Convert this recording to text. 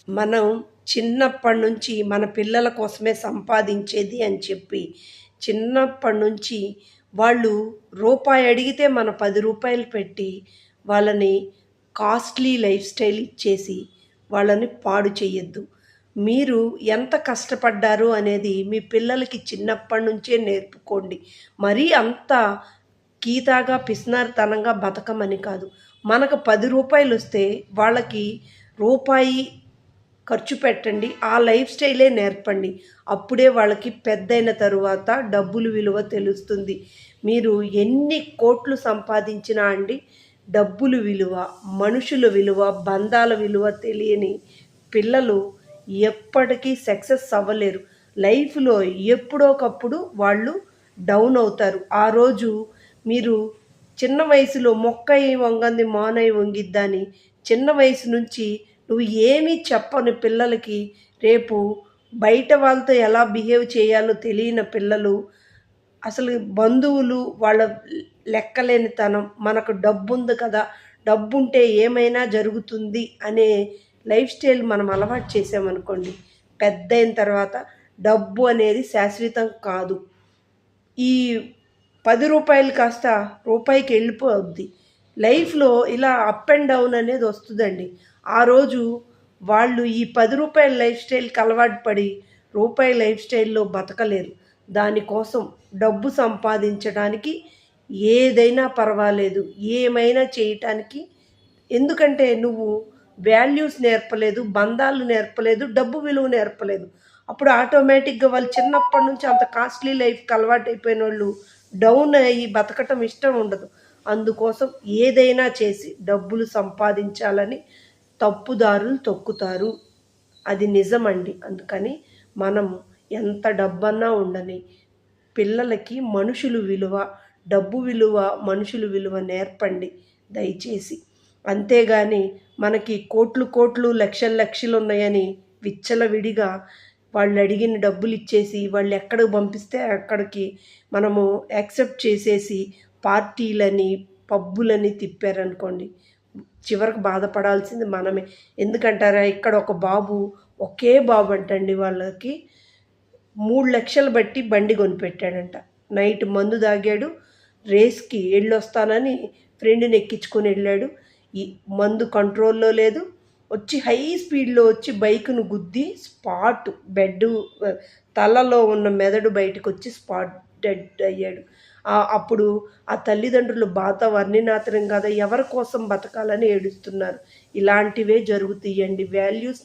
మనం చిన్నప్పటి నుంచి మన పిల్లల కోసమే సంపాదించేది అని చెప్పి, చిన్నప్పటి నుంచి వాళ్ళు రూపాయి అడిగితే మన రూ. 10 పెట్టి, వాళ్ళని కాస్ట్‌లీ లైఫ్ స్టైల్ ఇచ్చేసి, వాళ్ళని పాడు చేయొద్దు. మీరు ఎంత కష్టపడ్డారు అనేది మీ పిల్లలకి చిన్నప్పటి నుంచే నేర్పుకోండి. మరీ అంత కీతాగా, పిసినారితనంగా బతకమని కాదు. మనకు రూ. 10 వాళ్ళకి రూపాయి ఖర్చు పెట్టండి. ఆ లైఫ్ స్టైలే నేర్పండి. అప్పుడే వాళ్ళకి పెద్దయిన తరువాత డబ్బులు విలువ తెలుస్తుంది. మీరు ఎన్ని కోట్లు సంపాదించినా అండి, డబ్బులు విలువ, మనుషుల విలువ, బంధాల విలువ తెలియని పిల్లలు ఎప్పటికీ సక్సెస్ అవ్వలేరు. లైఫ్‌లో ఎప్పుడో ఒకప్పుడు వాళ్ళు డౌన్ అవుతారు. ఆ రోజు మీరు చిన్న వయసులో "మొక్కై వంగంది మానై వంగిద్దా" అని చిన్న వయసు నుంచి నువ్వు ఏమీ చెప్పని పిల్లలకి రేపు బయట వాళ్ళతో ఎలా బిహేవ్ చేయాలో తెలియని పిల్లలు, అసలు బంధువులు వాళ్ళ లెక్కలేనితనం, మనకు డబ్బుంది కదా, డబ్బుంటే ఏమైనా జరుగుతుంది అనే లైఫ్ స్టైల్ మనం అలవాటు చేసామనుకోండి, పెద్దయిన తర్వాత డబ్బు అనేది శాశ్వతం కాదు. ఈ రూ. 10 కాస్త రూపాయికి వెళ్ళిపోద్ది. లైఫ్‌లో ఇలా అప్ అండ్ డౌన్ అనేది వస్తుందండి. ఆ రోజు వాళ్ళు ఈ రూ. 10 లైఫ్ స్టైల్‌కి అలవాటు పడి రూపాయి లైఫ్ స్టైల్‌లో బతకలేరు. దానికోసం డబ్బు సంపాదించడానికి ఏదైనా పర్వాలేదు, ఏమైనా చేయటానికి. ఎందుకంటే నువ్వు వాల్యూస్ నేర్పలేదు, బంధాలు నేర్పలేదు, డబ్బు విలువ నేర్పలేదు. అప్పుడు ఆటోమేటిక్‌గా వాళ్ళు చిన్నప్పటి నుంచి అంత కాస్ట్‌లీ లైఫ్‌కి అలవాటైపోయినోళ్ళు డౌన్ అయ్యి బతకటం ఇష్టం ఉండదు. అందుకోసం ఏదైనా చేసి డబ్బులు సంపాదించాలని తప్పుదారులు తొక్కుతారు. అది నిజమండి. అందుకని మనం ఎంత డబ్బన్నా ఉండని, పిల్లలకి మనుషులు విలువ, డబ్బు విలువ, మనుషులు విలువ నేర్పండి దయచేసి. అంతేగాని మనకి కోట్లు కోట్లు, లక్షలు లక్షలున్నాయని విచ్చలవిడిగా వాళ్ళడిగిన డబ్బులిచ్చేసి, వాళ్ళెక్కడికి పంపిస్తే అక్కడికి మనము యాక్సెప్ట్ చేసేసి, పార్టీలని, పబ్బులని తిప్పారనుకోండి, చివరకు బాధపడాల్సింది మనమే. ఎందుకంటారా? ఇక్కడ ఒక బాబు, ఒకే బాబు అంటండి వాళ్ళకి 3,00,000 బట్టి బండి కొనిపెట్టాడంట. నైట్ మందు తాగాడు. రేస్‌కి ఎళ్ళొస్తానని ఫ్రెండ్‌ని ఎక్కించుకొని వెళ్ళాడు. ఈ మందు కంట్రోల్‌లో లేదు. వచ్చి హై స్పీడ్‌లో వచ్చి బైక్‌ను గుద్ది స్పాట్ బెడ్డు తలలో ఉన్న మెదడు బయటకొచ్చి స్పాట్ డెడ్ అయ్యాడు. అప్పుడు ఆ తల్లిదండ్రులు బాధ వర్ణనాతీతం కాదా, ఎవరి కోసం బతకాలని ఏడుస్తున్నారు. ఇలాంటివే జరుగుతాయండి. వాల్యూస్